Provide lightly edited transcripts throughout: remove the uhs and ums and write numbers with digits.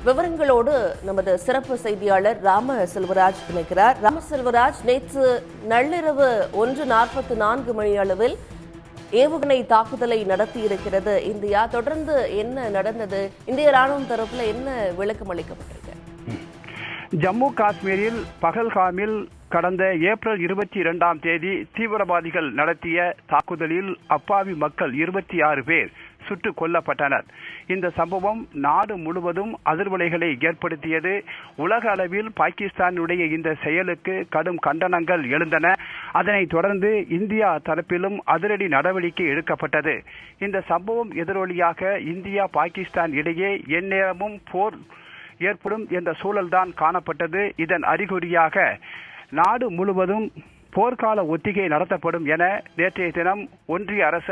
விவரங்களோடு நமது சிறப்பு செய்தியாளர் ராம செல்வராஜ் இணைக்கிறார். ராம செல்வராஜ், நேற்று நள்ளிரவு 1:44 மணி அளவில் ஏவுகணை தாக்குதலை நடத்தியிருக்கிறது இந்தியா. தொடர்ந்து என்ன நடந்தது? இந்திய ராணுவம் தரப்புல என்ன விளக்கம் அளிக்கப்பட்டிருக்கு? ஜம்மு காஷ்மீரில் பகல்காமில் கடந்த ஏப்ரல் 22ஆம் தேதி தீவிரவாதிகள் நடத்திய தாக்குதலில் அப்பாவி மக்கள் 26 பேர் சுட்டுக் கொல்லப்பட்டனர். இந்த சம்பவம் நாடு முழுவதும் அதிர்வலைகளை ஏற்படுத்தியது. உலக அளவில் பாகிஸ்தானுடைய இந்த செயலுக்கு கடும் கண்டனங்கள் எழுந்தன. அதனைத் தொடர்ந்து இந்தியா தரப்பிலும் அதிரடி நடவடிக்கை எடுக்கப்பட்டது. இந்த சம்பவம் எதிரொலியாக இந்தியா பாகிஸ்தான் இடையே எந்நேரமும் போர் ஏற்படும் என்ற சூழல்தான் காணப்பட்டது. இதன் அறிகுறியாக நாடு முழுவதும் போர்க்கால ஒத்திகை நடத்தப்படும் என நேற்றைய தினம் ஒன்றிய அரசு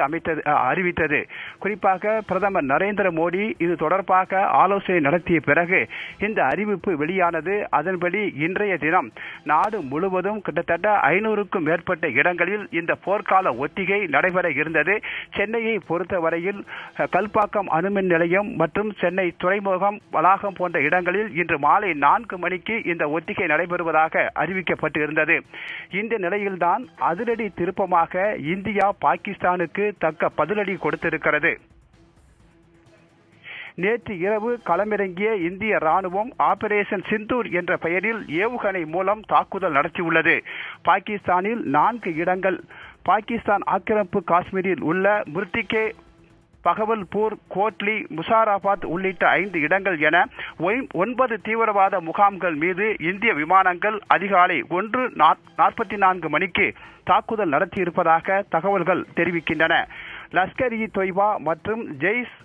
அறிவித்தது. குறிப்பாக பிரதமர் நரேந்திர மோடி இது தொடர்பாக ஆலோசனை நடத்திய பிறகு இந்த அறிவிப்பு வெளியானது. அதன்படி இன்றைய தினம் நாடு முழுவதும் கிட்டத்தட்ட 500க்கும் மேற்பட்ட இடங்களில் இந்த போர்க்கால ஒத்திகை நடைபெற இருந்தது. சென்னையை பொறுத்தவரையில் கல்பாக்கம் அணுமின் நிலையம் மற்றும் சென்னை துறைமுகம் வளாகம் போன்ற இடங்களில் இன்று மாலை 4 மணிக்கு இந்த ஒத்திகை நடைபெறுவதாக அறிவிக்கப்பட்டு இருந்தது. இந்த நிலையில்தான் அதிரடி திருப்பமாக இந்தியா பாகிஸ்தானுக்கு தக்க பதிலடி கொடுத்திருக்கிறது. நேற்று இரவு களமிறங்கிய இந்திய ராணுவம் ஆபரேஷன் சிந்தூர் என்ற பெயரில் ஏவுகணை மூலம் தாக்குதல் நடத்தியுள்ளது. பாகிஸ்தானில் 4 இடங்கள், பாகிஸ்தான் ஆக்கிரமிப்பு காஷ்மீரில் உள்ள முர்டிகே, பகவல்பூர், கோட்லி, முசாராபாத் உள்ளிட்ட 5 இடங்கள் என 9 தீவிரவாத முகாம்கள் மீது இந்திய விமானங்கள் அதிகாலை 1:44 மணிக்கு தாக்குதல் நடத்தியிருப்பதாக தகவல்கள் தெரிவிக்கின்றன. லஷ்கர்-இ-தொய்பா மற்றும் ஜெய்ஷ்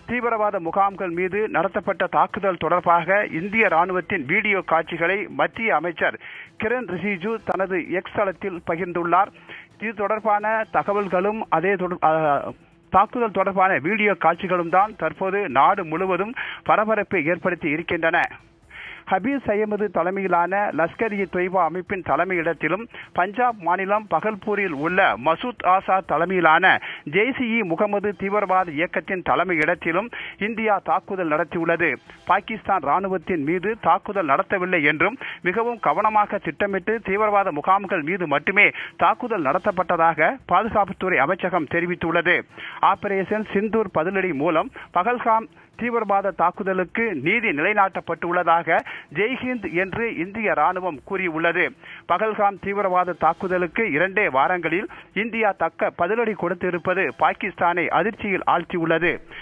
தீவிரவாத முகாம்கள் மீது நடத்தப்பட்ட தாக்குதல் தொடர்பாக இந்திய ராணுவத்தின் வீடியோ காட்சிகளை மத்திய அமைச்சர் கிரண் ரிஜிஜு தனது எக்ஸ் தளத்தில் பகிர்ந்துள்ளார். இது தொடர்பான தகவல்களும் தாக்குதல் தொடர்பான வீடியோ காட்சிகளும் தான் தற்போது நாடு முழுவதும் பரபரப்பை ஏற்படுத்தி இருக்கின்றன. ஹபீஸ் அஹமது தலைமையிலான லஷ்கர்-இ-தொய்பா அமைப்பின் தலைமையிடத்திலும் பஞ்சாப் மாநிலம் பகல்பூரில் உள்ள மசூத் ஆசாத் தலைமையிலான ஜெய்ஷ்-இ-முகமது தீவிரவாத இயக்கத்தின் தலைமையிடத்திலும் இந்தியா தாக்குதல் நடத்தியுள்ளது. பாகிஸ்தான் ராணுவத்தின் மீது தாக்குதல் நடத்தவில்லை என்றும் மிகவும் கவனமாக திட்டமிட்டு தீவிரவாத முகாம்கள் மீது மட்டுமே தாக்குதல் நடத்தப்பட்டதாக பாதுகாப்புத்துறை அமைச்சகம் தெரிவித்துள்ளது. ஆபரேஷன் சிந்தூர் பதிலடி மூலம் பகல்காம் தீவிரவாத தாக்குதலுக்கு நீதி நிலைநாட்டப்பட்டுள்ளதாக ஜெய்ஹிந்த் என்று இந்திய ராணுவம் கூறியுள்ளது. பகல்காம் தீவிரவாத தாக்குதலுக்கு 2 வாரங்களில் இந்தியா தக்க பதிலடி கொடுத்திருப்பது பாகிஸ்தானை அதிர்ச்சியில் ஆழ்த்தியுள்ளது.